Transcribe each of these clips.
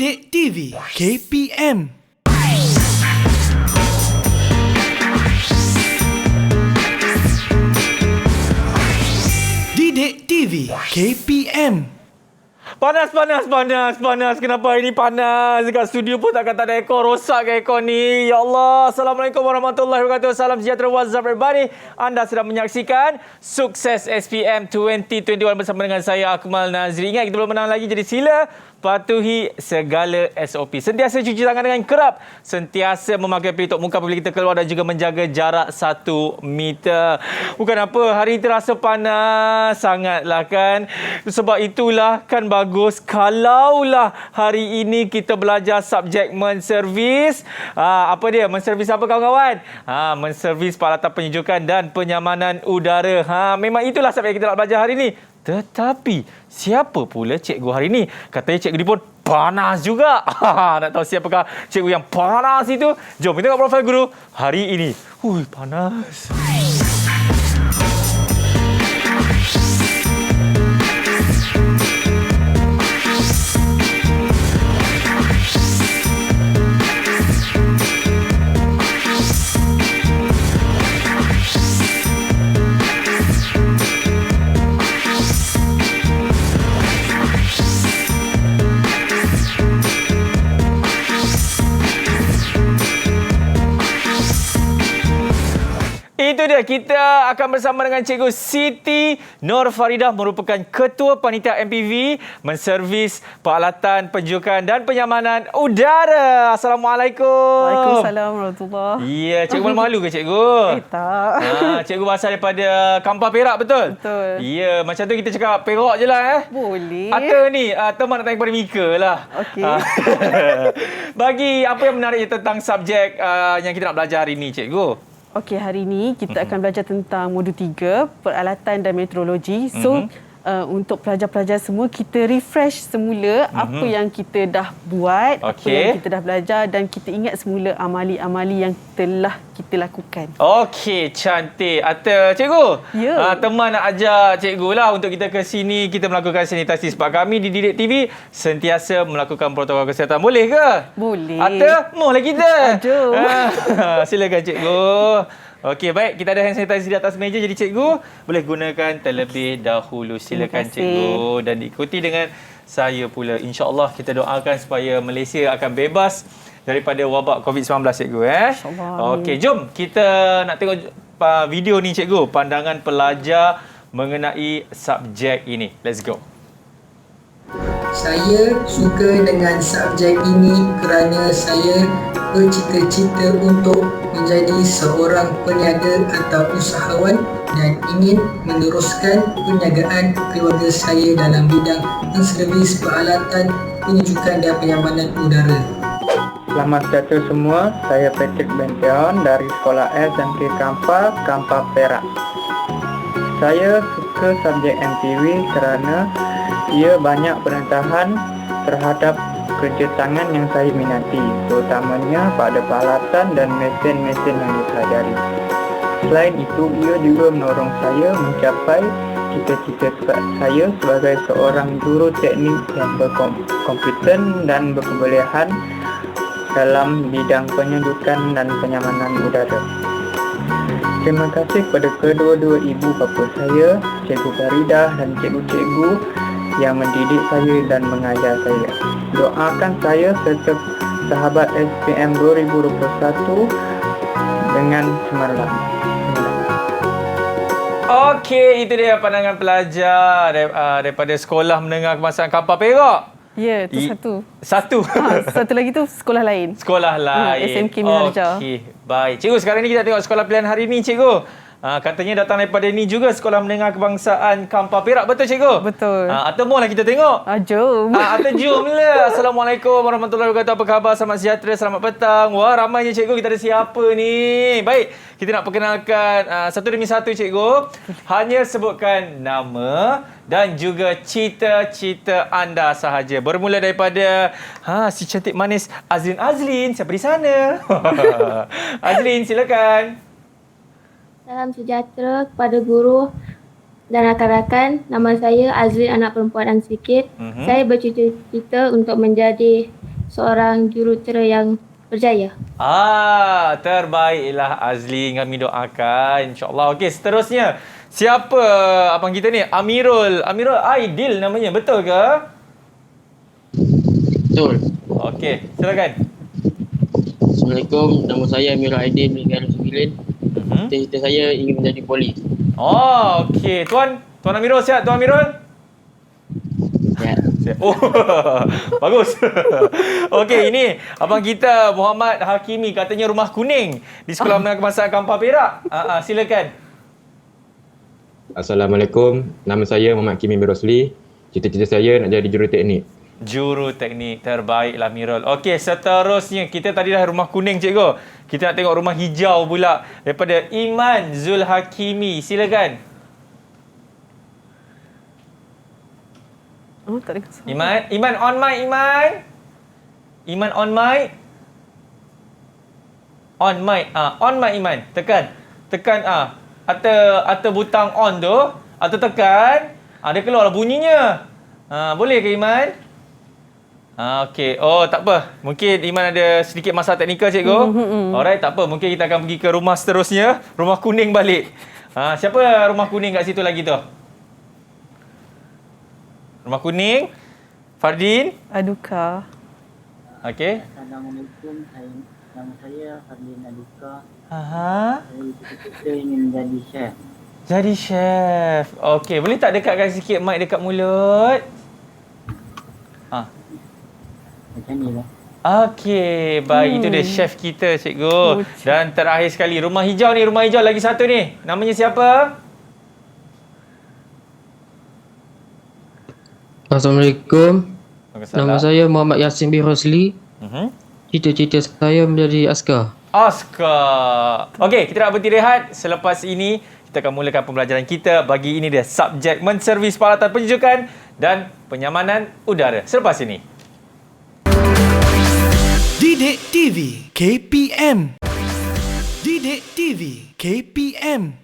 Didik TV KPM. Didik TV KPM. Panas. Kenapa hari ni panas? Dekat studio pun tak ada aircon. Rosak ke aircon ni? Ya Allah. Assalamualaikum warahmatullahi wabarakatuh. Salam sejahtera. What's up everybody? Anda sedang menyaksikan Sukses SPM 2021 bersama dengan saya, Akmal Nazri. Ingat, kita belum menang lagi. Jadi sila patuhi segala SOP. Sentiasa cuci tangan dengan kerap. Sentiasa memakai pelitup muka apabila kita keluar dan juga menjaga jarak 1 meter. Bukan apa, hari ini terasa panas sangatlah kan. Sebab itulah kan bagus kalaulah hari ini kita belajar subjek menservis. Apa dia? Menservis apa kawan-kawan? Menservis peralatan penyejukan dan penyamanan udara. Memang itulah subjek yang kita nak belajar hari ini. Tetapi, siapa pula cikgu hari ini? Katanya cikgu ni pun panas juga. Nak tahu siapakah cikgu yang panas itu? Jom kita tengok profil guru hari ini. Panas. Itu dia, kita akan bersama dengan Cikgu Siti Nur Faridah, merupakan Ketua Panitia MPV menservis peralatan penyejukan dan penyamanan udara. Assalamualaikum. Waalaikumsalam warahmatullahi. Ya, cikgu malu ke cikgu? Tak. Cikgu berasal daripada Kampar Perak, betul? Betul. Ya, macam tu kita cakap Perak je lah. Boleh. Atau ni, teman nak tanya kepada Mika lah. Okey. Bagi apa yang menariknya tentang subjek yang kita nak belajar hari ni, cikgu? Okey, hari ini kita akan belajar tentang modul 3, peralatan dan meteorologi. So, untuk pelajar-pelajar semua, kita refresh semula apa yang kita dah buat, apa yang kita dah belajar dan kita ingat semula amali-amali yang telah kita lakukan. Okey, cantik. Atau cikgu, Ya. teman nak ajar cikgu lah untuk kita ke sini, kita melakukan sanitasi. Sebab kami di Didik TV sentiasa melakukan protokol kesihatan. Boleh ke? Boleh. Atau mohlah kita. Jom. Silakan cikgu. Okey, baik. Kita ada hand sanitizer di atas meja. Jadi cikgu boleh gunakan terlebih dahulu. Silakan cikgu. Dan diikuti dengan saya pula. InsyaAllah kita doakan supaya Malaysia akan bebas daripada wabak COVID-19, cikgu. InsyaAllah. Okey, jom kita nak tengok video ni, cikgu. Pandangan pelajar mengenai subjek ini. Let's go. Saya suka dengan subjek ini kerana saya bercita-cita untuk menjadi seorang peniaga atau usahawan dan ingin meneruskan perniagaan keluarga saya dalam bidang menservis peralatan penyejukan dan penyamanan udara. Selamat sejahtera semua, saya Patrick Benteon dari Sekolah SMK Kampar Perak. Saya suka subjek MPV kerana ia banyak penentahan terhadap kerja tangan yang saya minati, terutamanya pada peralatan dan mesin-mesin yang dipelajari. Selain itu, ia juga menolong saya mencapai cita-cita saya sebagai seorang juru teknik yang berkompeten dan berkebolehan dalam bidang penyejukan dan penyamanan udara. Terima kasih kepada kedua-dua ibu bapa saya, Cikgu Faridah dan cikgu-cikgu yang mendidik saya dan mengajar saya. Doakan saya serta sahabat SPM 2021 dengan cemerlang. Okey, itu dia pandangan pelajar daripada Sekolah Menengah Kebangsaan Kampar Perak. Ya, itu satu. Satu? Satu lagi tu sekolah lain. Sekolah lain. SMK Minarja. Okey, baik. Cikgu, sekarang ni kita tengok sekolah pilihan hari ni, cikgu. Katanya datang daripada ni juga, Sekolah Menengah Kebangsaan Kampar Perak. Betul, cikgu? Betul. Atau mohlah kita tengok. Jom. Atau jomlah. Assalamualaikum warahmatullahi wabarakatuh. Apa khabar? Selamat sejahtera, selamat petang. Wah, ramainya cikgu. Kita ada siapa ni? Baik, kita nak perkenalkan satu demi satu, cikgu. Hanya sebutkan nama dan juga cita-cita anda sahaja. Bermula daripada si cantik manis Azlin. Siapa di sana? Azlin, silakan. Salam sejahtera kepada guru dan rakan-rakan. Nama saya Azlin, anak perempuan dan sikit. Saya bercita-cita untuk menjadi seorang jurutera yang berjaya. Terbaiklah Azli, kami doakan insya-Allah. Okey, seterusnya siapa abang kita ni? Amirul Aidil namanya, betul ke? Betul. Okey, silakan. Assalamualaikum, nama saya Amirul Aidil bin Garut Sembilan. Cita-cita saya ingin menjadi polis. Okey. Tuan Amirul, sihat Tuan Amirul? Ya. Oh, bagus. Okey, ini abang kita Muhammad Hakimi, katanya rumah kuning di Sekolah Menengah Kebangsaan Kampar Perak. Silakan. Assalamualaikum, nama saya Muhammad Hakimi bin Rosli. Cita-cita saya nak jadi juruteknik. Juruteknik, terbaiklah Mirul. Okey, seterusnya kita tadi dah rumah kuning cikgu. Kita nak tengok rumah hijau pula daripada Iman Zul Hakimi. Silakan. Oh, tak ada suara. Iman on mic, Iman. Iman on mic. On mic. On mic Iman. Tekan Atau butang on tu, atau tekan. Dia keluarlah bunyinya. Boleh ke Iman? Okey. Oh, tak apa. Mungkin Iman ada sedikit masalah teknikal cikgu. Alright, tak apa. Mungkin kita akan pergi ke rumah seterusnya, rumah kuning balik. Siapa rumah kuning kat situ lagi tu? Rumah kuning. Fardin. Aduka. Okey. Assalamualaikum, nama saya Fardin Aduka. Saya ingin menjadi chef. Jadi chef. Okey, boleh tak dekatkan sikit mic dekat mulut? Macam ni lah. Okey, baik. Itu dia chef kita, cikgu. Dan terakhir sekali, rumah hijau ni, rumah hijau lagi satu ni. Namanya siapa? Assalamualaikum. Nama saya Muhammad Yasin bin Rosli. Cita-cita saya menjadi askar. Okey, kita nak berhenti rehat. Selepas ini, kita akan mulakan pembelajaran kita. Bagi ini dia subjek menservis peralatan penyejukan dan penyamanan udara. Selepas ini. Didik TV KPM. Didik TV KPM.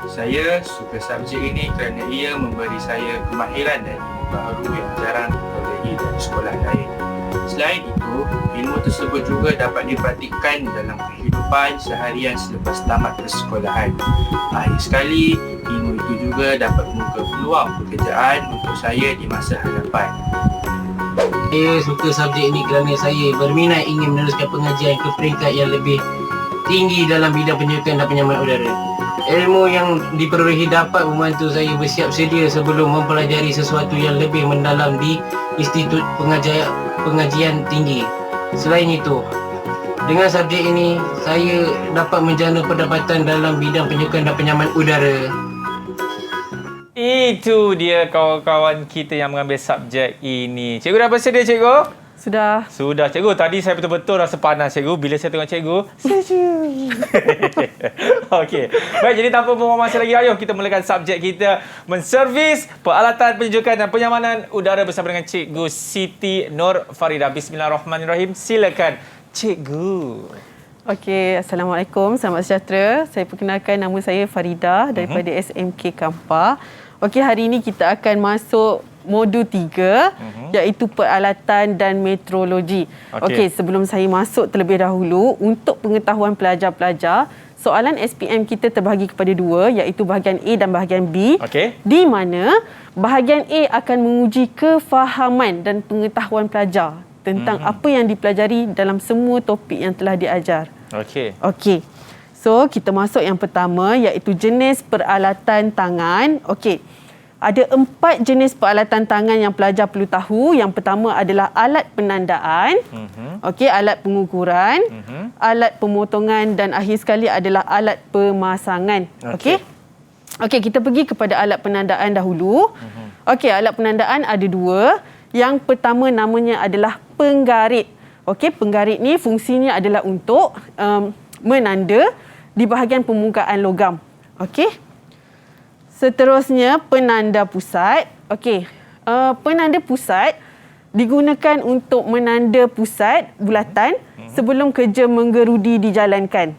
Saya suka subjek ini kerana ia memberi saya kemahiran dan ilmu baru yang jarang diperolehi dari sekolah lain. Selain itu, ilmu tersebut juga dapat dipraktikkan dalam kehidupan seharian selepas tamat persekolahan. Akhir sekali, ilmu itu juga dapat membuka peluang pekerjaan untuk saya di masa hadapan. Saya suka subjek ini kerana saya berminat ingin meneruskan pengajian ke peringkat yang lebih tinggi dalam bidang penyejukan dan penyamanan udara. Ilmu yang diperolehi dapat membantu saya bersiap sedia sebelum mempelajari sesuatu yang lebih mendalam di Institut Pengajian Tinggi. Selain itu, dengan subjek ini, saya dapat menjana pendapatan dalam bidang penyejukan dan penyamanan udara. Itu dia kawan-kawan kita yang mengambil subjek ini. Cikgu dah bersedia, cikgu? Sudah. Cikgu. Tadi saya betul-betul rasa panas, cikgu. Bila saya tengok cikgu, sejuk. Okey. Baik, jadi tanpa membuang masa lagi, ayo kita mulakan subjek kita. Menservis peralatan penyejukan dan penyamanan udara bersama dengan Cikgu Siti Nur Farida. Bismillahirrahmanirrahim. Silakan, cikgu. Okey, Assalamualaikum. Selamat sejahtera. Saya perkenalkan, nama saya Farida daripada SMK Kampar. Okey, hari ini kita akan masuk modul 3 iaitu peralatan dan meteorologi. Okey, sebelum saya masuk terlebih dahulu, untuk pengetahuan pelajar-pelajar, soalan SPM kita terbahagi kepada 2 iaitu bahagian A dan bahagian B. Di mana bahagian A akan menguji kefahaman dan pengetahuan pelajar tentang apa yang dipelajari dalam semua topik yang telah diajar. Okey. So, kita masuk yang pertama iaitu jenis peralatan tangan. Okey. Ada 4 jenis peralatan tangan yang pelajar perlu tahu. Yang pertama adalah alat penandaan, alat pengukuran, alat pemotongan dan akhir sekali adalah alat pemasangan. Okey, kita pergi kepada alat penandaan dahulu. Okey, alat penandaan ada 2. Yang pertama namanya adalah penggarit. Okey, penggarit ni fungsinya adalah untuk menanda di bahagian permukaan logam. Okey. Seterusnya, penanda pusat. Okey, penanda pusat digunakan untuk menanda pusat bulatan sebelum kerja menggerudi dijalankan.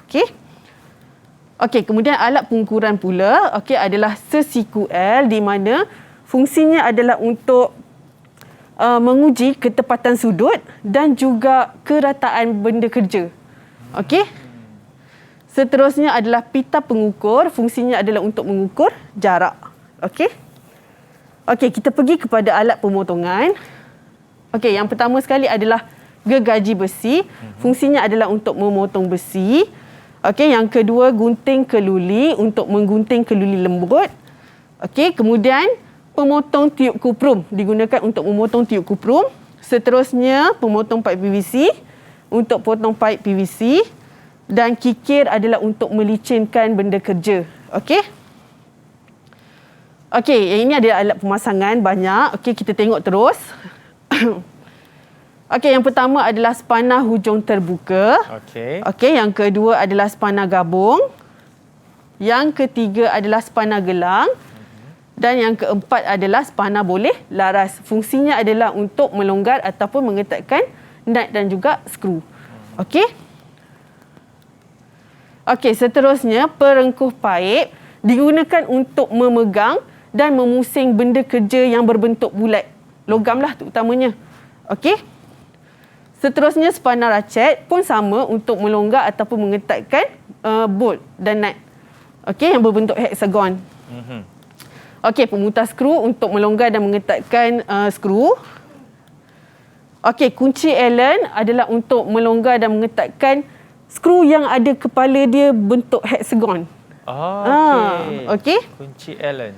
Okey, kemudian alat pengukuran pula adalah sesiku L di mana fungsinya adalah untuk menguji ketepatan sudut dan juga kerataan benda kerja. Okey? Seterusnya adalah pita pengukur. Fungsinya adalah untuk mengukur jarak. Okey? Okey, kita pergi kepada alat pemotongan. Okey, yang pertama sekali adalah gergaji besi. Fungsinya adalah untuk memotong besi. Okey, yang kedua gunting keluli untuk menggunting keluli lembut. Okey, kemudian pemotong tiup kuprum digunakan untuk memotong tiup kuprum. Seterusnya pemotong paip PVC untuk potong paip PVC. Dan kikir adalah untuk melicinkan benda kerja. Okey? Okey, yang ini adalah alat pemasangan banyak. Okey, kita tengok terus. Okey, yang pertama adalah spana hujung terbuka. Okey. Okey, yang kedua adalah spana gabung. Yang ketiga adalah spana gelang. Dan yang keempat adalah spana boleh laras. Fungsinya adalah untuk melonggar ataupun mengetatkan nut dan juga skru. Okey? Okey, seterusnya perengkuh paip digunakan untuk memegang dan memusing benda kerja yang berbentuk bulat. Logam lah terutamanya. Okey? Seterusnya spana racet pun sama untuk melonggar ataupun mengetatkan bolt dan nut. Okey, yang berbentuk heksagon. Okey, pemutar skru untuk melonggar dan mengetatkan skru. Okey, kunci Allen adalah untuk melonggar dan mengetatkan skru yang ada kepala dia bentuk heksagon. Okey. Kunci Allen.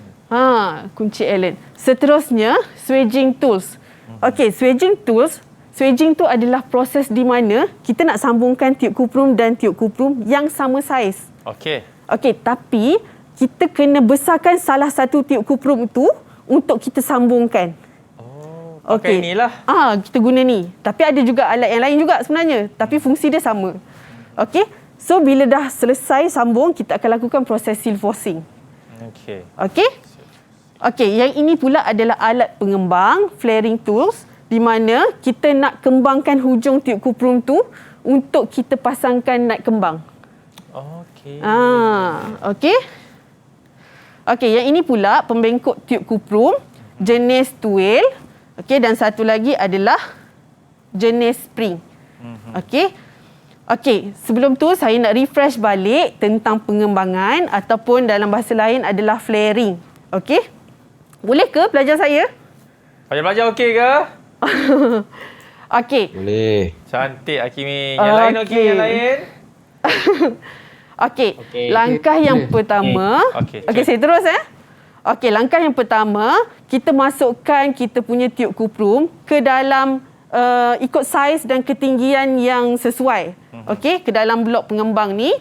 Kunci Allen. Seterusnya, swaging tools. Okey, swaging tools. Swaging tu adalah proses di mana kita nak sambungkan tiup kuprum dan tiup kuprum yang sama saiz. Okey. Okey, tapi kita kena besarkan salah satu tiup kuprum tu untuk kita sambungkan. Pakai inilah. Kita guna ni. Tapi ada juga alat yang lain juga sebenarnya. Tapi fungsi dia sama. Okey. So, bila dah selesai sambung, kita akan lakukan proses seal forcing. Okey. Okey. Okey, yang ini pula adalah alat pengembang, flaring tools, di mana kita nak kembangkan hujung tiup kuprum tu untuk kita pasangkan nut kembang. Okey. Okey. Okey, yang ini pula pembengkok tiup kuprum jenis tuil. Okey, dan satu lagi adalah jenis spring. Okey. Okey, sebelum tu saya nak refresh balik tentang pengembangan ataupun dalam bahasa lain adalah flaring. Okey? Boleh ke pelajar saya? Pelajar okey ke? Okey. Boleh. Cantik Hakimi. Yang lain okey, yang lain? Okey. Langkah yang pertama. Okey, saya terus Okey, langkah yang pertama, kita masukkan kita punya tiup kuprum ke dalam ikut saiz dan ketinggian yang sesuai. Okey, ke dalam blok pengembang ni.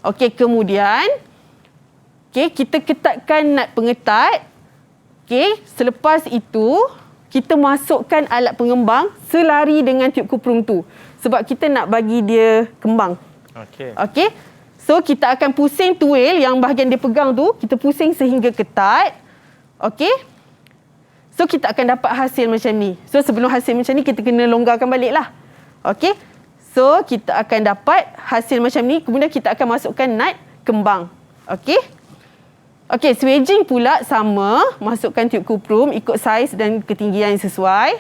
Okey, kemudian kita ketatkan nut pengetat. Okey, selepas itu kita masukkan alat pengembang selari dengan tiup kuprum tu sebab kita nak bagi dia kembang. Okey. So kita akan pusing tuil yang bahagian dia pegang tu, kita pusing sehingga ketat. Okey. So kita akan dapat hasil macam ni. So sebelum hasil macam ni kita kena longgarkan baliklah. Okey. So kita akan dapat hasil macam ni, kemudian kita akan masukkan nut kembang. Okey. Okey, swaging pula sama, masukkan tiup kuprum ikut saiz dan ketinggian yang sesuai.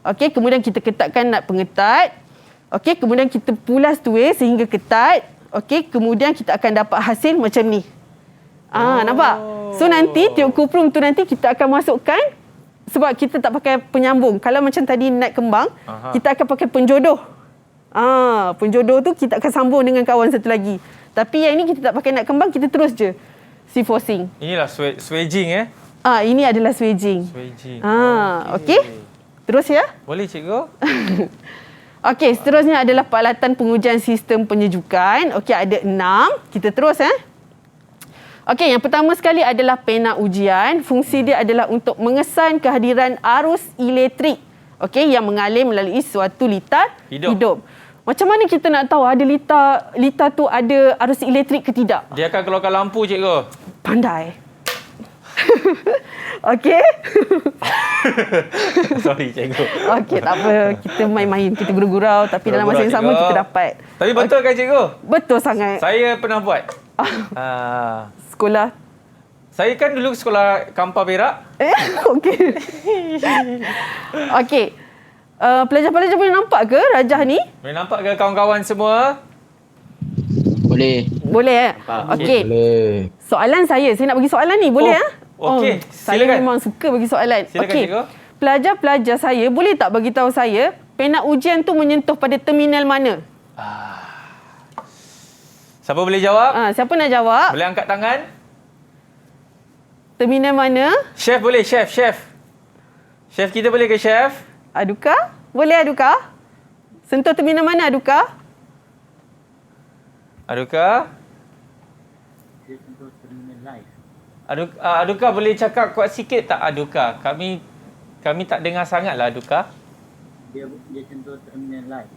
Okey, kemudian kita ketatkan nut pengetat. Okey, kemudian kita pulas tuil sehingga ketat. Okey, kemudian kita akan dapat hasil macam ni. Nampak? So nanti tiup kuprum tu nanti kita akan masukkan sebab kita tak pakai penyambung. Kalau macam tadi nut kembang, kita akan pakai penjodoh. Penjodoh tu kita akan sambung dengan kawan satu lagi. Tapi yang ini kita tak pakai nut kembang, kita terus je seal forcing. Inilah swaging Ini adalah swaging. Okey. Terus ya? Boleh cikgu. Okey, seterusnya adalah peralatan pengujian sistem penyejukan. Okey, ada 6. Kita terus Okey, yang pertama sekali adalah pena ujian. Fungsi dia adalah untuk mengesan kehadiran arus elektrik. Okey, yang mengalir melalui suatu litar hidup. Macam mana kita nak tahu ada litar tu ada arus elektrik ke tidak? Dia akan keluarkan lampu, cikgu. Pandai. Okey. Sorry, cikgu. Okey, tak apa. Kita main-main, kita gurau-gurau tapi dalam masa yang sama kita dapat. Tapi betul kan, cikgu? Betul sangat. Saya pernah buat. Sekolah. Saya kan dulu sekolah Kampar Perak. Okey. Okey. Pelajar-pelajar boleh nampak ke Rajah ni? Boleh nampak ke kawan-kawan semua? Boleh. Boleh. Okey. Boleh. Soalan saya nak bagi soalan ni, boleh okey. Saya Silakan. memang suka bagi soalan. Silakan, Okey. cikgu. Pelajar-pelajar saya boleh tak bagi tahu saya pena ujian tu menyentuh pada terminal mana? Siapa boleh jawab? Siapa nak jawab? Boleh angkat tangan? Terminal mana? Chef boleh, chef. Chef kita boleh ke chef? Aduka? Boleh Aduka? Sentuh terminal mana Aduka? Aduka? Aduka boleh cakap kuat sikit tak Aduka? Kami tak dengar sangatlah Aduka. Dia sentuh terminal live.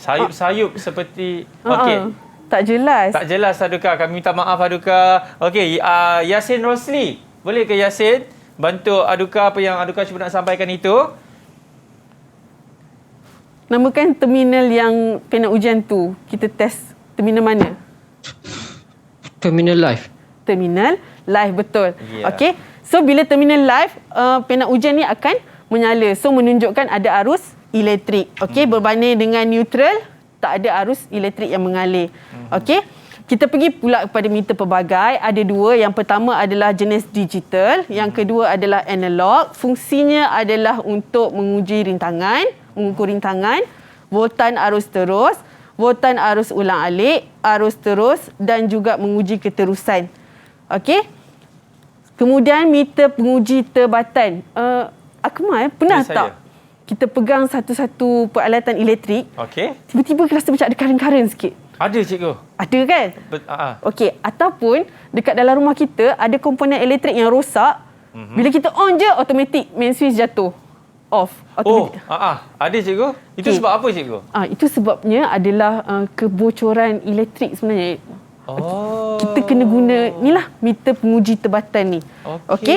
Sayup-sayup seperti okey. Tak jelas. Tak jelas Aduka. Kami minta maaf Aduka. Okey, Yasin Rosli. Boleh ke Yasin bantu Aduka apa yang Aduka cuba nak sampaikan itu? Namakan terminal yang pena ujian tu. Kita test terminal mana? Terminal live. Terminal live, betul. Ya. Okey. So bila terminal live, pena ujian ni akan menyala. So menunjukkan ada arus elektrik. Okey, berbanding dengan neutral, tak ada arus elektrik yang mengalir. Okey. Kita pergi pula kepada meter pelbagai. Ada dua. Yang pertama adalah jenis digital. Yang kedua adalah analog. Fungsinya adalah untuk menguji rintangan, mengukur rintangan, voltan arus terus, voltan arus ulang-alik, arus terus dan juga menguji keterusan. Okey. Kemudian meter penguji terbatan. Akmal, pernah tak kita pegang satu-satu peralatan elektrik, tiba-tiba rasa macam ada karen-karen sikit? Ada cikgu. Ada kan? Okey, ataupun dekat dalam rumah kita ada komponen elektrik yang rosak, bila kita on je automatik main switch jatuh. Off. Ada cikgu. Itu sebab apa cikgu? Itu sebabnya adalah kebocoran elektrik sebenarnya. Kita kena guna inilah meter penguji terbatan ni. Okey.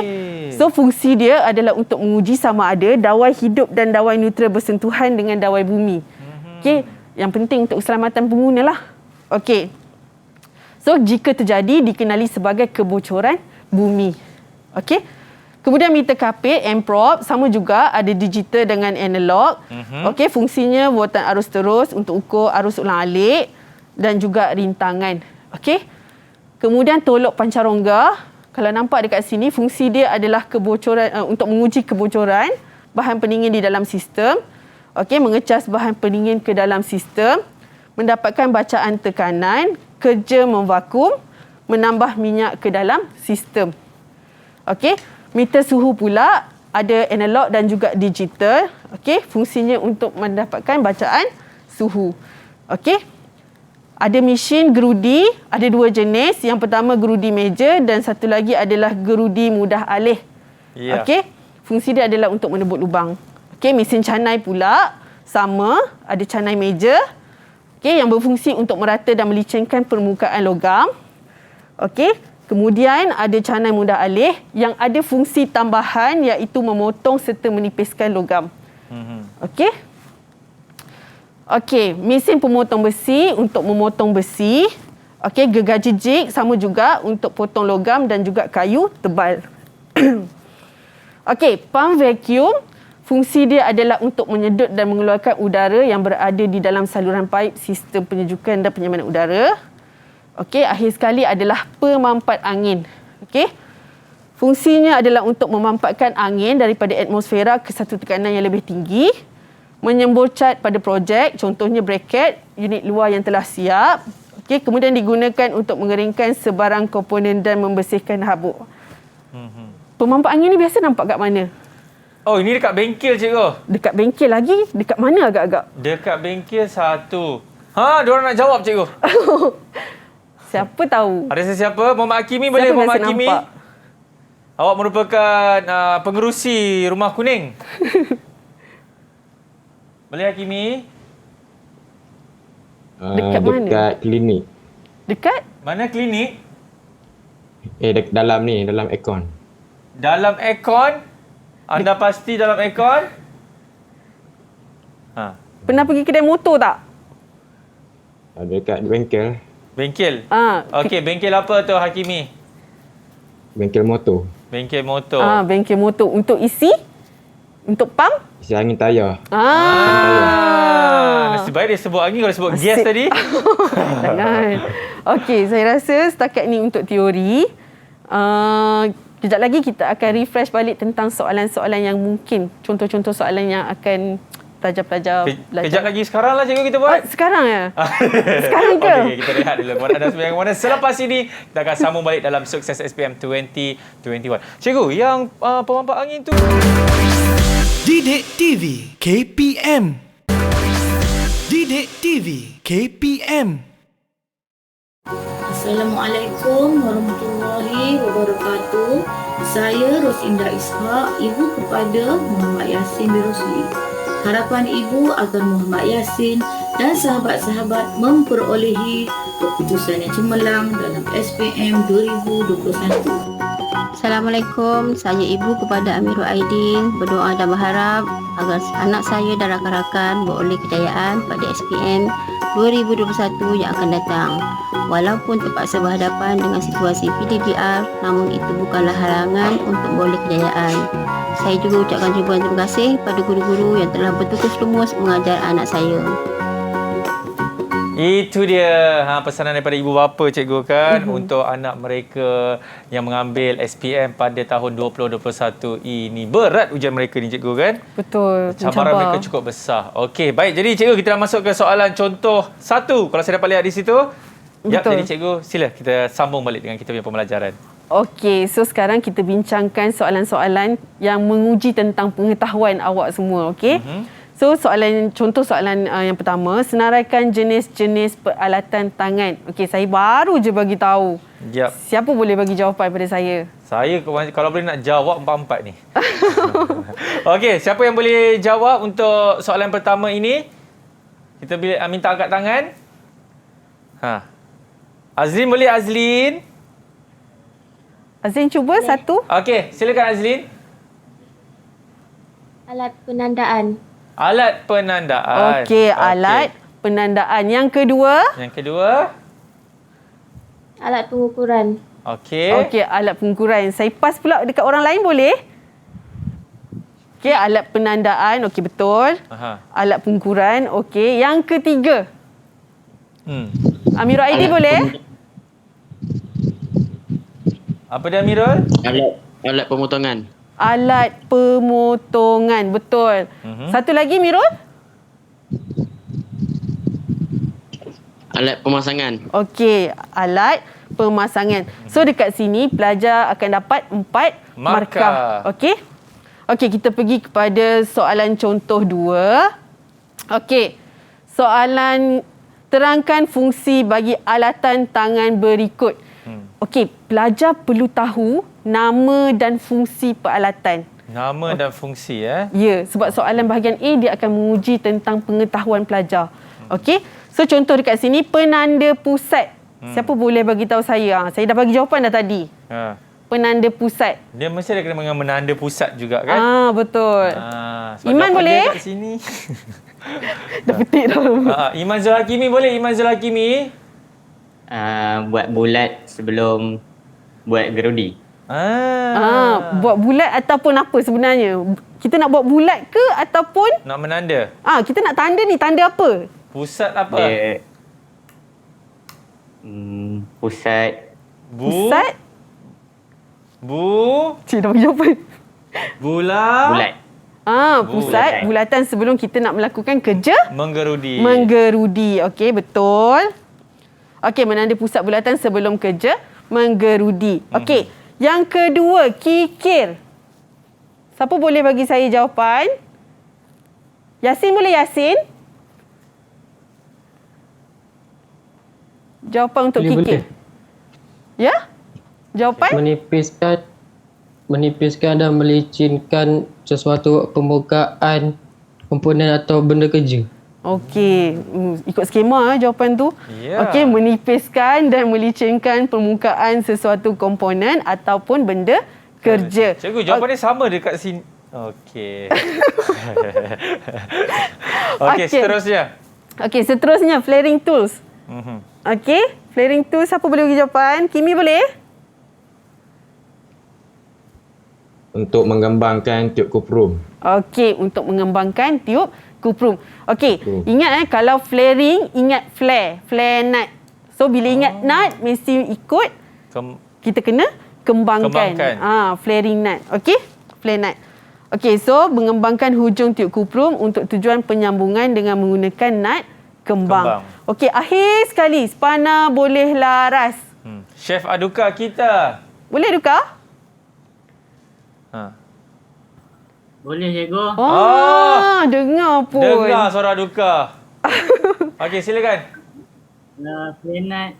So fungsi dia adalah untuk menguji sama ada dawai hidup dan dawai neutral bersentuhan dengan dawai bumi. Okey, yang penting untuk keselamatan pengguna lah. Okey. So jika terjadi dikenali sebagai kebocoran bumi. Okey. Kemudian meter kapit and-probe sama juga ada digital dengan analog. Okey, fungsinya voltan arus terus untuk ukur arus ulang-alik dan juga rintangan. Okey. Kemudian tolok pancarongga, kalau nampak dekat sini fungsi dia adalah kebocoran untuk menguji kebocoran bahan pendingin di dalam sistem. Okey, mengecas bahan pendingin ke dalam sistem, mendapatkan bacaan tekanan, kerja memvakum, menambah minyak ke dalam sistem. Okey, meter suhu pula ada analog dan juga digital. Okey, fungsinya untuk mendapatkan bacaan suhu. Okey. Ada mesin gerudi, ada dua jenis. Yang pertama gerudi meja dan satu lagi adalah gerudi mudah alih. Okey, fungsi dia adalah untuk menebut lubang. Okey, mesin canai pula sama, ada canai meja. Okey, yang berfungsi untuk merata dan melicinkan permukaan logam. Okey, kemudian ada canai mudah alih yang ada fungsi tambahan iaitu memotong serta menipiskan logam. Okey. Okey, mesin pemotong besi untuk memotong besi. Okey, gergaji jig sama juga untuk potong logam dan juga kayu tebal. Okey, pump vacuum fungsi dia adalah untuk menyedut dan mengeluarkan udara yang berada di dalam saluran paip sistem penyejukan dan penyamanan udara. Okey, akhir sekali adalah pemampat angin. Okey. Fungsinya adalah untuk memampatkan angin daripada atmosfera ke satu tekanan yang lebih tinggi, menyembur cat pada projek, contohnya braket, unit luar yang telah siap. Okey, kemudian digunakan untuk mengeringkan sebarang komponen dan membersihkan habuk. Pemampat angin ni biasa nampak kat mana? Oh, ini dekat bengkel cikgu. Dekat bengkel lagi? Dekat mana agak-agak? Dekat bengkel satu. Diorang nak jawab cikgu. Siapa tahu? Ada sesiapa? Muhammad Hakimi boleh? Muhammad Hakimi. Awak merupakan pengerusi Rumah Kuning. Boleh Hakimi? Dekat mana? Dekat klinik. Dekat? Mana klinik? Dalam ni, dalam aircon. Dalam aircon? Anda pasti dalam aircon? Pernah pergi kedai motor tak? Dekat bengkel. Bengkel? Okey, bengkel apa tu Hakimi? Bengkel motor. Bengkel motor. Bengkel motor. Untuk isi? Untuk pam? Isi angin tayar. Nasib baik dia sebut angin, kalau sebut gas tadi. Jangan. Okey, saya rasa setakat ni untuk teori. Kejap lagi kita akan refresh balik tentang soalan-soalan yang mungkin. Contoh-contoh soalan yang akan pelajar-pelajar belajar. Kejap lagi sekarang lah cikgu kita buat. Sekarang ya? Sekarang ke? Okey, kita rehat dulu. Mana ada sembahyang mana. Selepas ini, kita akan sambung balik dalam Sukses SPM 2021. Cikgu, yang pemampak angin tu... Didik TV KPM. Didik TV KPM. Assalamualaikum warahmatullahi wabarakatuh. Saya Rosinda Ishak, ibu kepada Muhammad Yassin bin Rosli. Harapan ibu agar Muhammad Yassin dan sahabat-sahabat memperolehi keputusan yang cemerlang dalam SPM 2021. Assalamualaikum, saya ibu kepada Amirul Aidin, berdoa dan berharap agar anak saya dan rakan-rakan beroleh kejayaan pada SPM 2021 yang akan datang. Walaupun terpaksa berhadapan dengan situasi PDPR, namun itu bukanlah halangan untuk beroleh kejayaan. Saya juga ucapkan ribuan terima kasih pada guru-guru yang telah bertugas lumus mengajar anak saya. Itu dia pesanan daripada ibu bapa cikgu kan untuk anak mereka yang mengambil SPM pada tahun 2021 ini. Berat ujian mereka ni cikgu kan? Betul. Cabaran mereka cukup besar. Okey, baik. Jadi cikgu kita dah masuk ke soalan contoh 1 kalau saya dapat lihat di situ. Ya, jadi cikgu sila kita sambung balik dengan kita punya pembelajaran. Okey, so sekarang kita bincangkan soalan-soalan yang menguji tentang pengetahuan awak semua, okey? So contoh soalan yang pertama, senaraikan jenis-jenis peralatan tangan. Okey, saya baru je bagi tahu. Yep. Siapa boleh bagi jawapan pada saya? Saya kalau boleh nak jawab empat-empat ni. Okey, siapa yang boleh jawab untuk soalan pertama ini? Kita minta angkat tangan. Azlin boleh, Azlin? Azlin cuba satu. Okey, silakan Azlin. Alat penandaan. Alat penandaan. Okey, alat penandaan. Yang kedua? Yang kedua? Alat pengukuran. Okey. Okey, alat pengukuran. Saya pass pula dekat orang lain boleh? Okey, alat penandaan. Okey, betul. Alat pengukuran. Okey, yang ketiga? Amirul Aidin boleh? Apa dia Amirul? Alat pemotongan. Alat pemotongan, betul. Satu lagi Mirul? Alat pemasangan. Okey, alat pemasangan. So dekat sini pelajar akan dapat 4 markah. Okey? Okey, kita pergi kepada soalan contoh 2. Okey. Soalan terangkan fungsi bagi alatan tangan berikut. Okey, pelajar perlu tahu nama dan fungsi peralatan. Nama dan fungsi Ya, sebab soalan bahagian A dia akan menguji tentang pengetahuan pelajar. Okey. So contoh dekat sini penanda pusat. Siapa boleh bagi tahu saya? Saya dah bagi jawapan dah tadi. Penanda pusat. Dia mesti ada kena dengan menanda pusat juga kan? Betul. Iman boleh? Kat sini. Dah petik dah. Iman Zulhakimi boleh? Iman Zulhakimi? Buat bulat sebelum buat gerudi. Buat bulat ataupun apa sebenarnya? Kita nak buat bulat ke ataupun nak menanda? Kita nak tanda ni, tanda apa? Pusat apa? Dia, pusat. Pusat? Cik dah bagi jawapan. Bulat. Pusat, bulatan sebelum kita nak melakukan kerja menggerudi. Menggerudi. Okey, betul. Okey, menanda pusat bulatan sebelum kerja menggerudi. Okey, yang kedua, kikir. Siapa boleh bagi saya jawapan? Yasin boleh, Yasin? Jawapan untuk kikir. Ya? Jawapan? Menipiskan dan melicinkan sesuatu permukaan komponen atau benda kerja. Okey, ikut skema jawapan tu. Okey, menipiskan dan melicinkan permukaan sesuatu komponen ataupun benda kerja. Cikgu, jawapan ni sama dekat sini. Okey. Okey, seterusnya. Okey, seterusnya flaring tools. Okey, flaring tools siapa boleh bagi jawapan? Kimi boleh? untuk mengembangkan tiup kuprum. Okey, untuk mengembangkan tiup kuprum. Okey, ingat kalau flaring, ingat flare. Flare nut. So, bila ingat nut, mesti ikut kita kena kembangkan. Flaring nut. Okey, flare nut. Okey, so mengembangkan hujung tiup kuprum untuk tujuan penyambungan dengan menggunakan nut kembang. Okey, akhir sekali, spana boleh laras. Chef Aduka kita. Boleh Aduka? Boleh cikgu. Dengar pun. Dengar suara Aduka. Okey, silakan. Flanat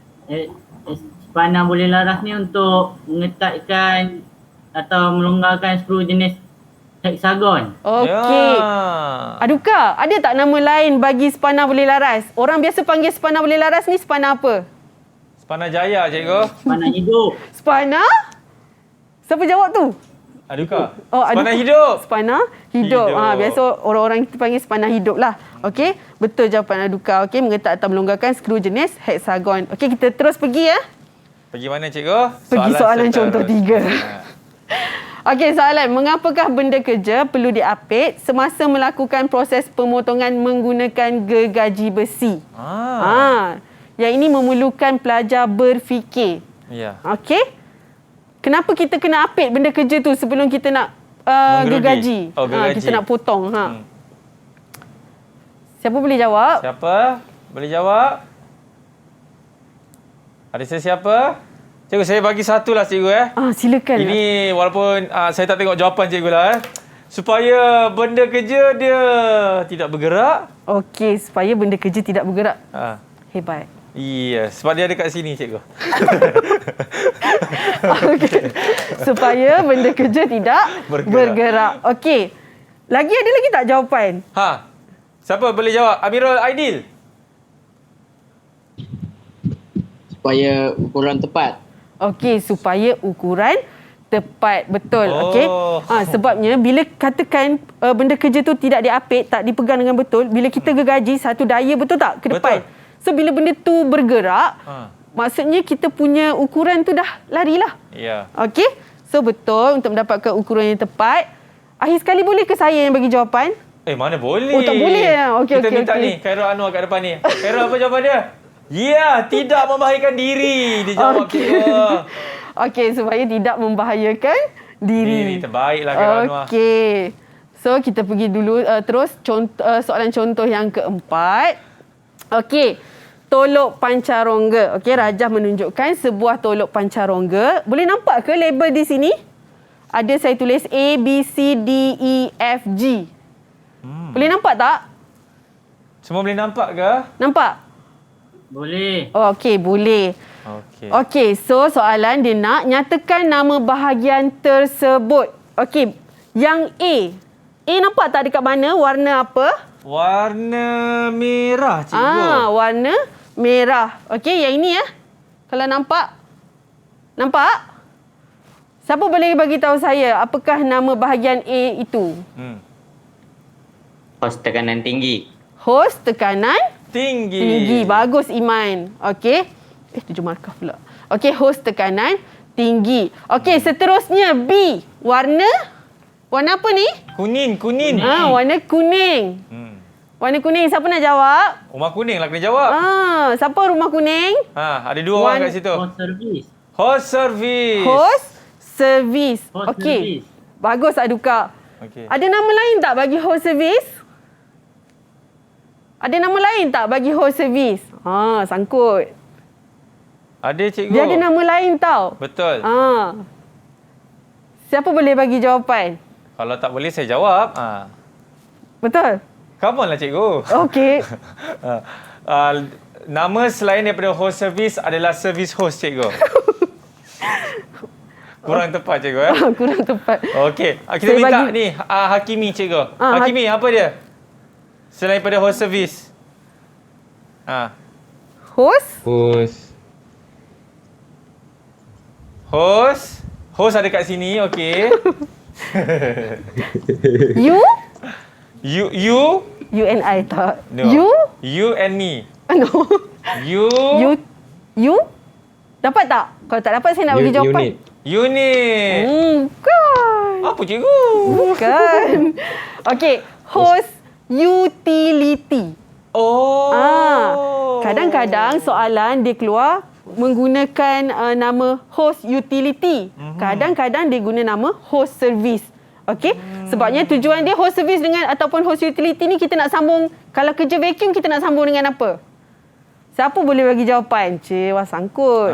spana boleh laras ni untuk mengetatkan atau melonggarkan skru jenis hexagon. Okey. Aduka, ada tak nama lain bagi spana boleh laras? Orang biasa panggil spana boleh laras ni spana apa? Spana Jaya, cikgu. Spana hidup. Spana? Siapa jawab tu? Aduka. Spana hidup. Spana hidup. Biasa orang-orang kita panggil spana hidup lah. Okey, betul jawapan Aduka. Okey, mengetat atau melonggarkan skru jenis hexagon. Okey, kita terus pergi ya. Pergi mana cikgu? Pergi soalan contoh 3. Okey, soalan. Mengapakah benda kerja perlu diapit semasa melakukan proses pemotongan menggunakan gergaji besi? Yang ini memerlukan pelajar berfikir. Ya. Okey. Kenapa kita kena apit benda kerja tu sebelum kita nak gergaji? Gergaji. Kita nak potong. Siapa boleh jawab? Siapa boleh jawab? Ada sesiapa? Cikgu, saya bagi satu lah cikgu. Silakan. Ini walaupun saya tak tengok jawapan cikgu lah. Supaya benda kerja dia tidak bergerak. Okey, supaya benda kerja tidak bergerak. Hebat. Ya, sebab dia ada kat sini cikgu. Okey. Supaya benda kerja tidak bergerak. Okey. Ada lagi tak jawapan? Siapa boleh jawab? Amirul Aidil. Supaya ukuran tepat. Okey, supaya ukuran tepat. Betul. Okey. Sebabnya bila katakan benda kerja tu tidak diapit, tak dipegang dengan betul, bila kita gergaji satu daya, betul tak? Ke depan. Betul. So bila benda tu bergerak, maksudnya kita punya ukuran tu dah larilah. Ya. Okey. So betul, untuk mendapatkan ukuran yang tepat. Akhir sekali boleh ke saya yang bagi jawapan? Mana boleh. Tak boleh. Okey, kita minta ni, Khairul Anwar kat depan ni. Khairul, apa jawapan dia? Tidak membahayakan diri. Dia jawab kita. Okey, supaya tidak membahayakan diri. Terbaiklah Khairul Anwar. Okey. So kita pergi dulu terus soalan contoh yang keempat. Okey. Tolok pancarongga. Okey, Rajah menunjukkan sebuah tolok pancarongga. Boleh nampak ke label di sini? Ada saya tulis A, B, C, D, E, F, G. Boleh nampak tak? Semua boleh nampak ke? Nampak? Boleh. Okey, boleh. Okey, so soalan dia nak nyatakan nama bahagian tersebut. Okey, yang A. A nampak tak dekat mana? Warna apa? Warna merah, cikgu. Warna merah. Okey, yang ini ya. Kalau nampak? Nampak? Siapa boleh bagi tahu saya apakah nama bahagian A itu? Hos tekanan tinggi. Hos tekanan tinggi. Bagus Iman. Okey. 7 markah pula. Okey, hos tekanan tinggi. Okey, seterusnya B. Warna apa ni? Kuning. Warna kuning. Warna kuning, siapa nak jawab? Rumah kuning lah kena jawab. Siapa rumah kuning? Ada 2 orang kat situ. Hos servis. Okey. Bagus Aduka. Okay. Ada nama lain tak bagi hos servis? Ada nama lain tak bagi hos servis? Sangkut. Ada cikgu. Dia ada nama lain tau. Betul. Siapa boleh bagi jawapan? Kalau tak boleh saya jawab. Betul. Come on lah cikgu. Okey. Nama selain daripada host service adalah service host cikgu. Kurang tepat cikgu. Kurang tepat. Okey. Kita saya minta ni Hakimi cikgu. Hakimi apa dia? Selain daripada host service. Host ada kat sini. Okey. You and I tak. No. You and me. No. You dapat tak? Kalau tak dapat saya nak bagi jawapan. Unit. Bukan. Apa cikgu? Bukan. Okey, host utility. Oh. Kadang-kadang soalan dia keluar menggunakan nama host utility. Kadang-kadang dia guna nama host service. Okey? Sebabnya tujuan dia host service dengan ataupun host utility ni kita nak sambung, kalau kerja vacuum kita nak sambung dengan apa? Siapa boleh bagi jawapan? Wah sangkut.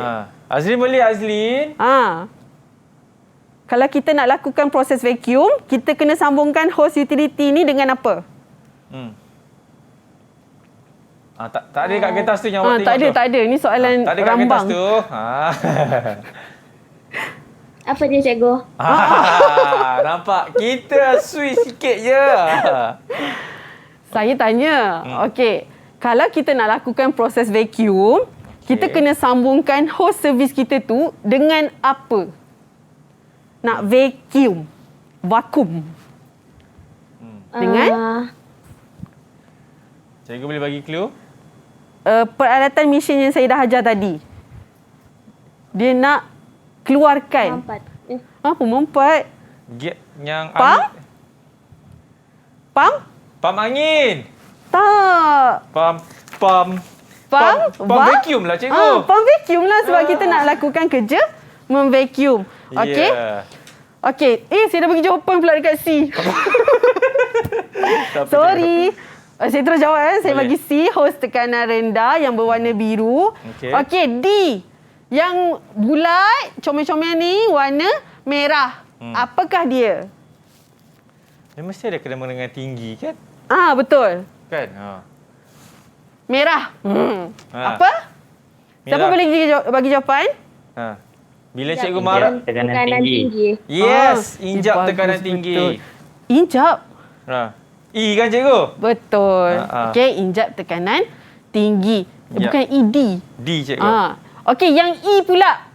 Azlin boleh Azlin? Kalau kita nak lakukan proses vacuum, kita kena sambungkan host utility ni dengan apa? Tak ada kat kertas tu yang awak tengok tak ada. Ni soalan tak ada kat rambang. kertas tu. Apa dia cikgu? Nampak? Kita sweet sikit je. Saya tanya. Okey. Kalau kita nak lakukan proses vacuum, kita kena sambungkan host service kita tu dengan apa? Nak vacuum. Vakum. Dengan? Cikgu boleh bagi clue? Peralatan mesin yang saya dah ajar tadi. Dia nak keluarkan. Memompat. Yang Pam? Pam? Pam angin. Tak. Pam vacuum lah cikgu. Pam vacuum lah sebab kita nak lakukan kerja memvacuum. Okey? Okey. Saya dah bagi jawapan pula dekat C. Sorry. Saya terus jawab. Saya bagi C, host tekanan rendah yang berwarna biru. Okey, D. Yang bulat, comel-comel ni warna merah. Apakah dia? Dia mesti ada kena dengan tinggi kan? Betul. Kan? Merah. Apa? Merah. Siapa boleh bagi jawapan? Bila cikgu marah, tekanan tinggi. Yes, injap tekanan tinggi. Injap? E kan cikgu? Betul. Okey, injap tekanan tinggi. Bukan ED. D cikgu. Okey, yang E pula.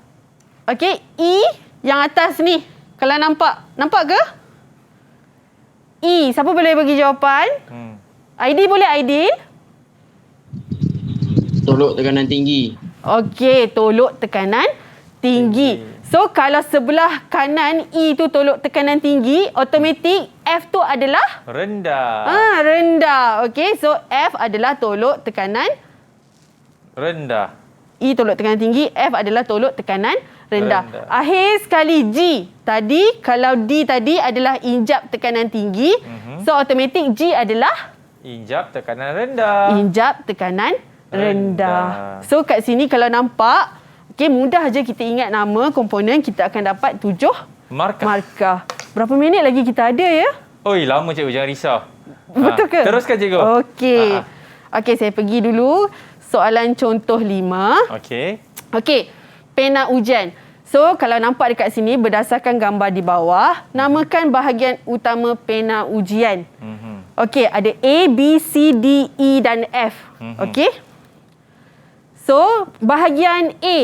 Okey, E yang atas ni. Kalau nampak ke? E, siapa boleh bagi jawapan? ID boleh, Aidil? Tolok tekanan tinggi. Okey, tolok tekanan tinggi. So, kalau sebelah kanan E tu tolok tekanan tinggi, automatik F tu adalah? Rendah. Rendah. Okey, so F adalah tolok tekanan? Rendah. E tolok tekanan tinggi, F adalah tolok tekanan rendah. Akhir sekali G. Tadi, kalau D tadi adalah injap tekanan tinggi, so automatik G adalah? Injap tekanan rendah. Injap tekanan rendah. So, kat sini kalau nampak, mudah je kita ingat nama komponen, kita akan dapat 7 markah. Berapa minit lagi kita ada ya? Oi, lama cikgu, jangan risau. Betul ke? Teruskan cikgu. Okey. Saya pergi dulu soalan contoh 5. Okey. Pena ujian. So, kalau nampak dekat sini berdasarkan gambar di bawah, namakan bahagian utama pena ujian. Okey, ada A, B, C, D, E dan F. Okey. So, bahagian A.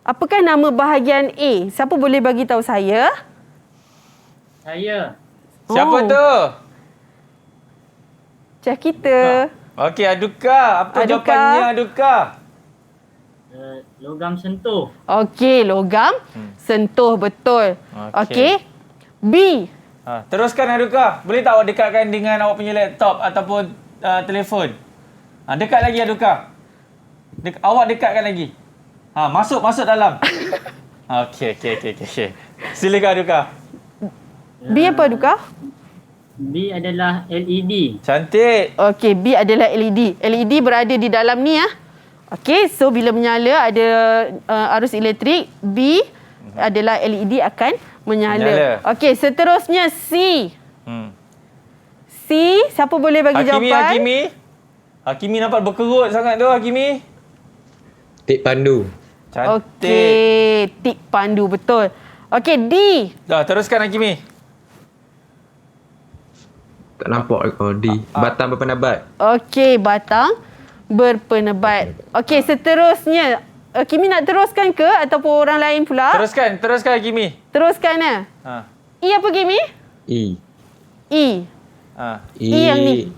Apakah nama bahagian A? Siapa boleh bagi tahu saya? Saya. Siapa tu? Cik kita. Okey, Aduka. Apa jawapannya Aduka? Logam sentuh. Okey, logam sentuh, betul. Okey. B. Teruskan Aduka. Boleh tak awak dekatkan dengan awak punya laptop ataupun telefon? Dekat lagi Aduka. Awak dekatkan lagi. Masuk dalam. Okey. Silakan Aduka. B apa Aduka? B adalah LED. Cantik. Okey, B adalah LED. LED berada di dalam ni ya. Okey, so bila menyala ada arus elektrik, B adalah LED akan menyala. Okey, seterusnya C. C, siapa boleh bagi jawapan? Hakimi nampak berkerut sangat tu Hakimi. Tik pandu. Cantik. Okey, tik pandu, betul. Okey, D. Teruskan Hakimi. Tak nampak D. Batang berpenabat. Okey, batang berpenabat. Okey, seterusnya. Kimi nak teruskan ke ataupun orang lain pula? Teruskan Kimi. Teruskan ya. E apa Kimi? E. E yang ni.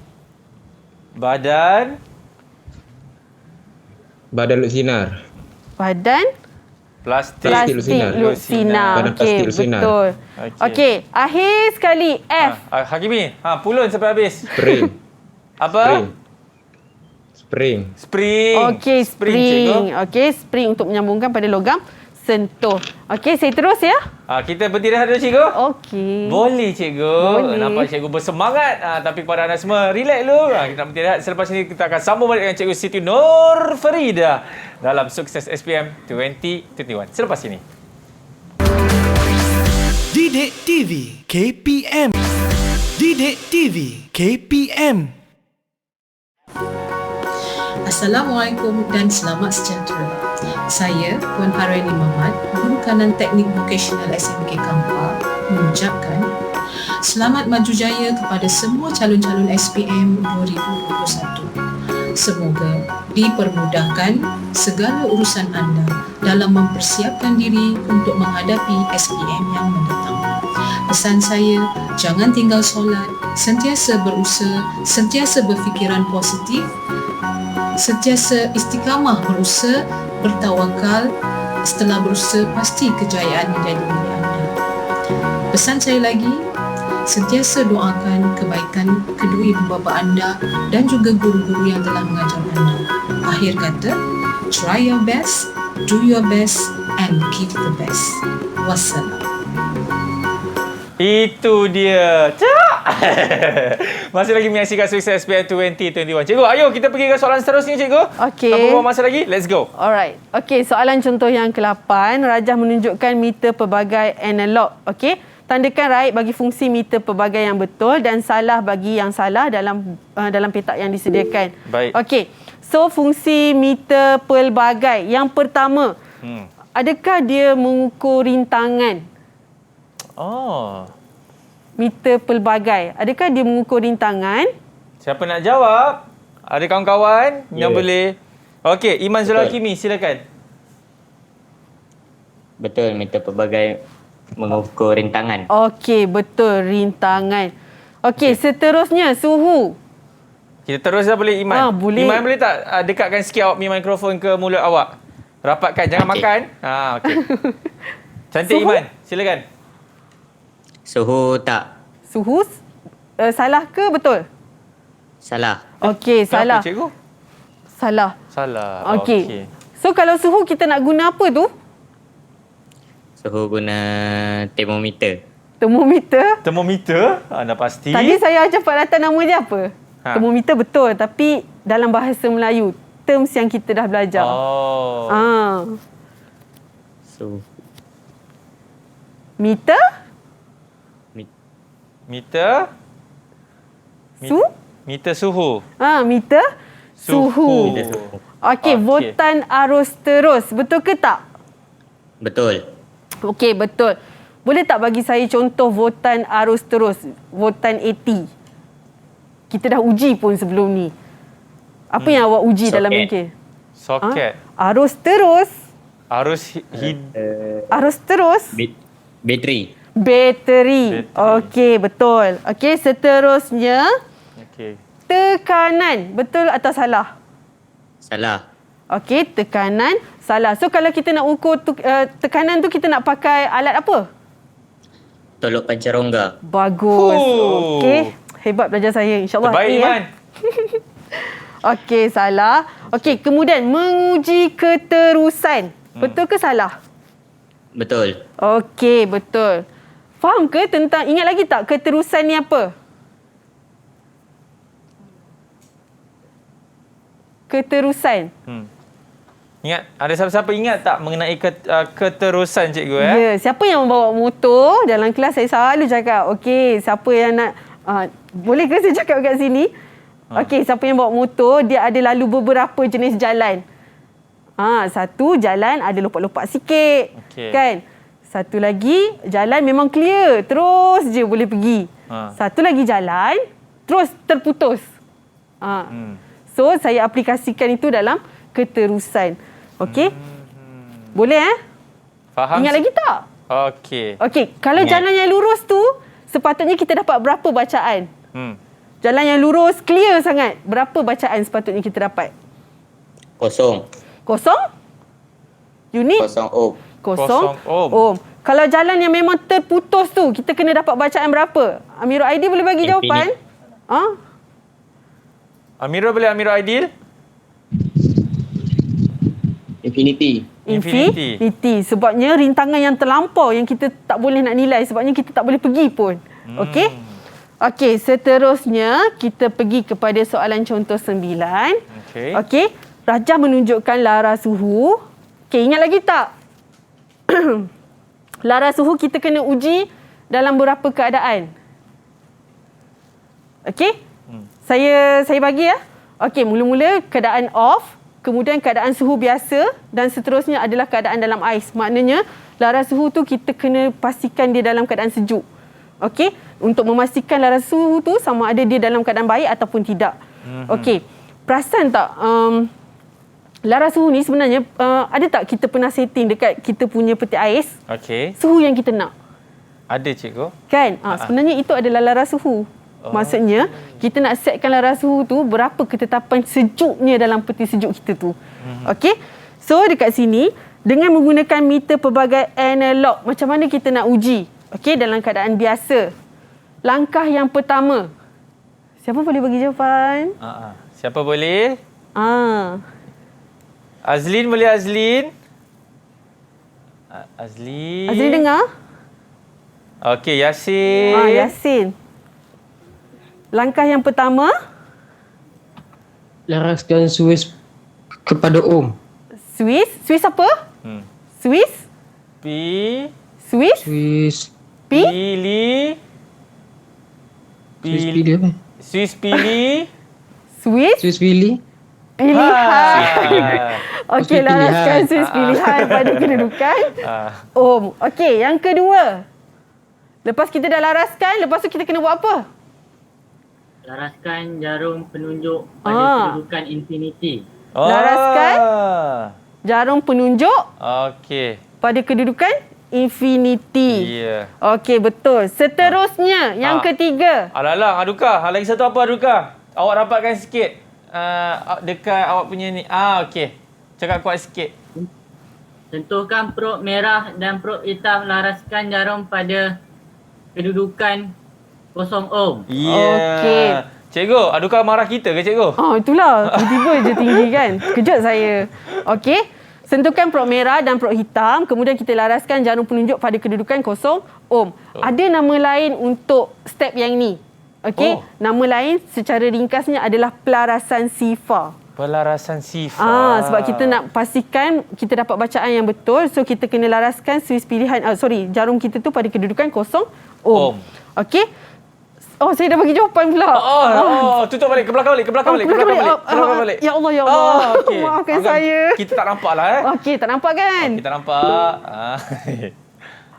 Badan Luk Sinar. Badan Plastik Lucina. Badan Okey, plastik Lucina. betul. Okey, akhir sekali F. Hakimi, pulun sampai habis. Spring. Apa? Spring. Okey, spring. Okey, spring untuk menyambungkan pada logam sentuh. Okey, saya terus ya. Kita berhenti rehat dulu, cikgu. Okey. Boleh, cikgu. Boleh. Nampak cikgu bersemangat. Tapi kepada anda semua, relax dulu. Kita nak berhenti rehat. Selepas ini kita akan sambung balik dengan Cikgu Siti Nur Farida dalam Sukses SPM 2021. Selepas ini. Didik TV KPM. Didik TV KPM. Assalamualaikum dan selamat sejahtera. Saya Puan Haraini Muhammad, Guru Kanan Teknik Vokasional SMK Kampar, mengucapkan selamat maju jaya kepada semua calon-calon SPM 2021. Semoga dipermudahkan segala urusan anda dalam mempersiapkan diri untuk menghadapi SPM yang mendatang. Pesan saya, jangan tinggal solat, sentiasa berusaha, sentiasa berfikiran positif, sentiasa istiqamah berusaha, bertawakal. Setelah berusaha, pasti kejayaan menjadi milik anda. Pesan saya lagi, sentiasa doakan kebaikan kedua ibu bapa anda dan juga guru-guru yang telah mengajar anda. Akhir kata, try your best, do your best and give the best. Wassalam. Itu dia. Masih lagi menyaksikan Sukses SPM 2021. Cikgu, ayo kita pergi ke soalan seterusnya, cikgu. Okey. Tanpa buang masa lagi, let's go. Alright. Okey, soalan contoh yang ke-8. Rajah menunjukkan meter pelbagai analog. Okey. Tandakan right bagi fungsi meter pelbagai yang betul dan salah bagi yang salah dalam petak yang disediakan. Baik. Okey. So, fungsi meter pelbagai. Yang pertama, adakah dia mengukur rintangan? Meter pelbagai. Adakah dia mengukur rintangan? Siapa nak jawab? Ada kawan-kawan yang boleh? Okey, Iman Zulhakimi, silakan. Betul, meter pelbagai mengukur rintangan. Okey, betul, rintangan. Okey, seterusnya suhu. Kita terus dah boleh, Iman. Boleh. Iman boleh tak dekatkan sikit awak mikrofon ke mulut awak? Rapatkan, jangan makan. Okey. Cantik, suhu? Iman, silakan. Suhu tak. Suhu salah ke betul? Salah. Okey, salah. Kenapa, cikgu? Salah. Salah. Okey. So kalau suhu kita nak guna apa tu? Suhu guna termometer. Termometer? Termometer? Anda pasti? Tadi saya ajar Pak Ratan nama dia apa? Termometer betul, tapi dalam bahasa Melayu, terms yang kita dah belajar. Suhu. Meter? Meter? Meter suhu. Meter suhu. Okey, votan arus terus. Betul ke tak? Betul. Okey, betul. Boleh tak bagi saya contoh votan arus terus? Votan AT. Kita dah uji pun sebelum ni. Apa yang awak uji dalam bengkel? Soket. Arus terus. Arus terus. Bateri. Okey, betul. Okey, seterusnya. Tekanan. Betul atau salah? Salah. Okey, tekanan salah. So kalau kita nak ukur tekanan tu, kita nak pakai alat apa? Tolok pancarongga. Bagus. Okey, hebat belajar saya. InsyaAllah. Terbaik, Iman. Okey, salah. Okey, kemudian menguji keterusan. Betul ke salah? Betul. Okey, betul. Faham ke tentang, ingat lagi tak keterusan ni apa? Keterusan. Ingat, ada siapa-siapa ingat tak mengenai keterusan, cikgu? Ya, siapa yang membawa motor dalam kelas, saya selalu cakap, okey, siapa yang nak, boleh ke saya cakap kat sini? Okey, siapa yang bawa motor, dia ada lalu beberapa jenis jalan. Satu jalan ada lopak-lopak sikit, kan? Satu lagi jalan memang clear, terus je boleh pergi. Satu lagi jalan terus terputus. So saya aplikasikan itu dalam keterusan. Okey? Boleh Faham? Ingat lagi tak? Okey, kalau jalan yang lurus tu sepatutnya kita dapat berapa bacaan? Jalan yang lurus clear sangat, berapa bacaan sepatutnya kita dapat? Kosong. Kosong? Unit? Kosong ohm. kosong ohm. ohm. Kalau jalan yang memang terputus tu, kita kena dapat bacaan berapa? Amirul Aidil boleh bagi jawapan? Amirul boleh, Amirul Aidil? Infinity. Sebabnya rintangan yang terlampau yang kita tak boleh nak nilai. Sebabnya kita tak boleh pergi pun. Okey? Okey, seterusnya kita pergi kepada soalan contoh 9. Okey. Rajah menunjukkan lara suhu. Okey, ingat lagi tak? Lara suhu kita kena uji dalam beberapa keadaan. Okey? Saya bagi ya. Okey, mula-mula keadaan off, kemudian keadaan suhu biasa dan seterusnya adalah keadaan dalam ais. Maknanya lara suhu tu kita kena pastikan dia dalam keadaan sejuk. Okey? Untuk memastikan lara suhu tu sama ada dia dalam keadaan baik ataupun tidak. Okey. Perasan tak lara suhu ni sebenarnya ada tak kita pernah setting dekat kita punya peti ais? Okey. Suhu yang kita nak. Ada cikgu. Kan? Sebenarnya itu adalah lara suhu. Maksudnya kita nak setkan lara suhu tu berapa ketetapan sejuknya dalam peti sejuk kita tu. Okey? So dekat sini dengan menggunakan meter pelbagai analog, macam mana kita nak uji? Okey, dalam keadaan biasa. Langkah yang pertama. Siapa boleh bagi jawapan? Siapa boleh? Azlin boleh, Azlin? Azlin dengar? Okey, Yasin. Yasin. Langkah yang pertama. Laraskan Swiss kepada ohm. Swiss apa? Swiss? Swiss? Pilih apa? Swiss pilih. Swiss pilih. Pilihan. Okey, laraskan Swiss pilihan pada kedudukan ohm. Okey, yang kedua. Lepas kita dah laraskan, lepas tu kita kena buat apa? Laraskan jarum penunjuk pada kedudukan infinity. Laraskan jarum penunjuk pada kedudukan infinity. Okey, betul. Seterusnya, yang ketiga. Alalang, Aduka. Lagi satu apa, Aduka? Awak rapatkan sikit. Dekat awak punya ni. Okey. Cakap kuat sikit. Sentuhkan prob merah dan prob hitam, laraskan jarum pada kedudukan 0 ohm. Okey. Cikgu, Aduka marah kita ke cikgu? Itulah. Tiba-tiba je tinggi kan. Kejut saya. Okey. Sentuhkan prob merah dan prob hitam, kemudian kita laraskan jarum penunjuk pada kedudukan 0 ohm. Ada nama lain untuk step yang ni. Okey. Nama lain secara ringkasnya adalah pelarasan sifar. Pelarasan sifar. Sebab kita nak pastikan kita dapat bacaan yang betul, so kita kena laraskan Swiss pilihan jarum kita tu pada kedudukan 0 ohm. Okey. Saya dah bagi jawapan pula. Tutup balik, ke belakang balik. Ya Allah. Okay. Maafkan saya. Kita tak nampak lah Okey, tak nampak kan? Kita nampak.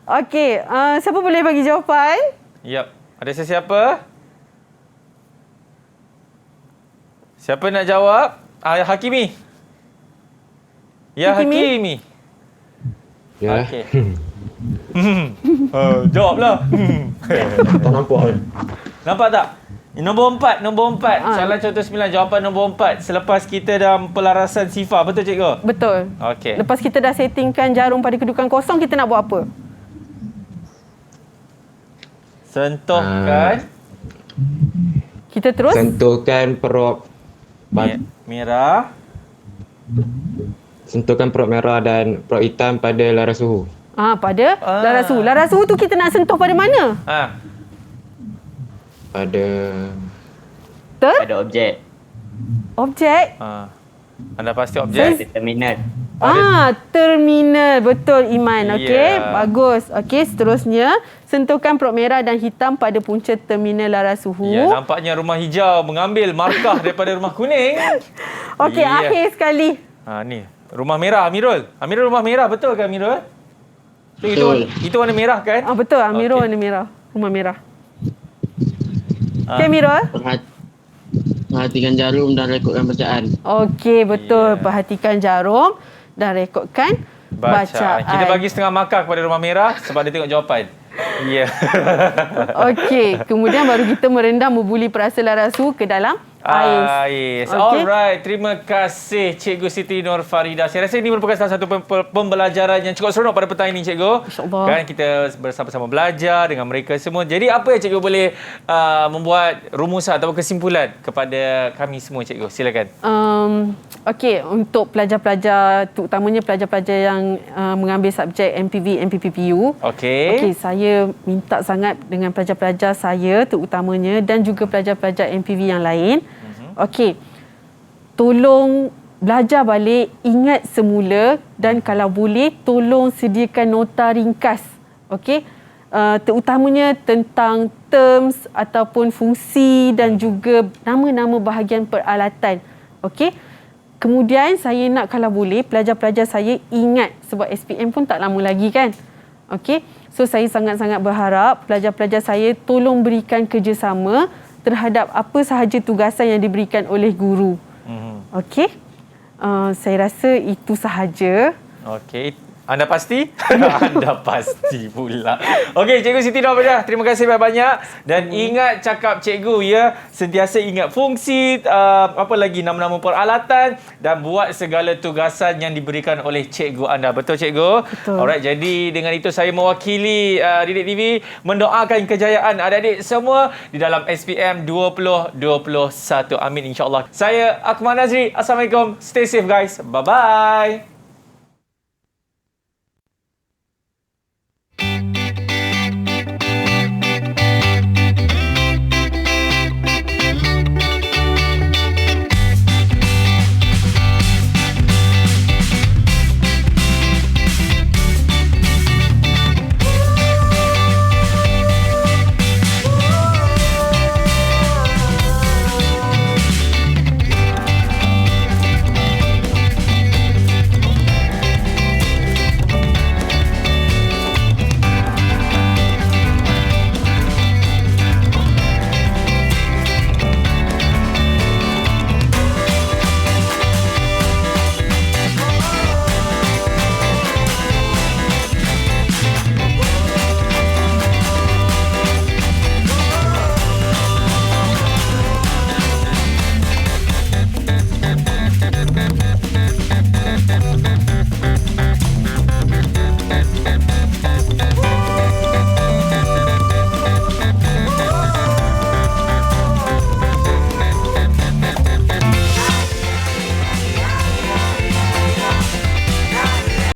Okey, siapa boleh bagi jawapan? Yap. Ada sesiapa? Siapa nak jawab? Hakimi. Ya, Hakimi. Ya. Okey. Jawablah. Tak nampak. Nampak tak? Nombor 4. Soalan contoh 9. Jawapan nombor 4. Selepas kita dah pelarasan sifar. Betul cikgu? Betul. Okey. Lepas kita dah settingkan jarum pada kedudukan kosong, kita nak buat apa? Sentuhkan. Kita terus? Sentuhkan prob merah. Sentuhkan prob merah dan prob hitam pada lara suhu. Pada lara suhu. Lara suhu tu kita nak sentuh pada mana? Pada objek. Objek? Anda pasti objek? Terminal. Terminal. Betul, Iman. Okey, bagus. Okey, seterusnya sentuhkan prob merah dan hitam pada punca terminal lara suhu. Ya, nampaknya rumah hijau mengambil markah daripada rumah kuning. Okey, akhir sekali. Ni, rumah merah Amirul. Amirul rumah merah, betul ke Amirul? Betul. Itu warna merah kan? Betul, Amirul warna merah. Rumah merah. Okey, Amirul. Perhatikan jarum dan rekodkan bacaan. Okey, betul. Perhatikan jarum dan rekodkan bacaan. Kita bagi setengah markah kepada rumah merah sebab dia tengok jawapan. Ya. Okey, kemudian baru kita merendam bubuli perasa larasu ke dalam ais. Yes. Alright, terima kasih Cikgu Siti Nur Farida. Saya rasa ini merupakan salah satu pembelajaran yang cukup seronok pada petang ini, Cikgu. InsyaAllah. Kan kita bersama-sama belajar dengan mereka semua. Jadi apa yang Cikgu boleh membuat rumusan atau kesimpulan kepada kami semua, Cikgu? Silakan. Okey, untuk pelajar-pelajar, terutamanya pelajar-pelajar yang mengambil subjek MPV, MPPPU. Okey, saya minta sangat dengan pelajar-pelajar saya terutamanya dan juga pelajar-pelajar MPV yang lain. Okey, tolong belajar balik, ingat semula dan kalau boleh tolong sediakan nota ringkas. Okey, terutamanya tentang terms ataupun fungsi dan juga nama-nama bahagian peralatan. Okey. Kemudian saya nak kalau boleh pelajar-pelajar saya ingat sebab SPM pun tak lama lagi kan. Okey. So saya sangat-sangat berharap pelajar-pelajar saya tolong berikan kerjasama terhadap apa sahaja tugasan yang diberikan oleh guru. Okey. Saya rasa itu sahaja. Okey. Anda pasti? Anda pasti pula. Okey, Cikgu Siti Nur Farida, terima kasih banyak-banyak. Dan ingat cakap Cikgu ya, sentiasa ingat fungsi, apa lagi, nama-nama peralatan dan buat segala tugasan yang diberikan oleh Cikgu anda. Betul, Cikgu? Betul. Alright, jadi dengan itu saya mewakili Didik TV mendoakan kejayaan adik-adik semua di dalam SPM 2021. Amin, insyaAllah. Saya Akmal Nazri. Assalamualaikum. Stay safe, guys. Bye-bye.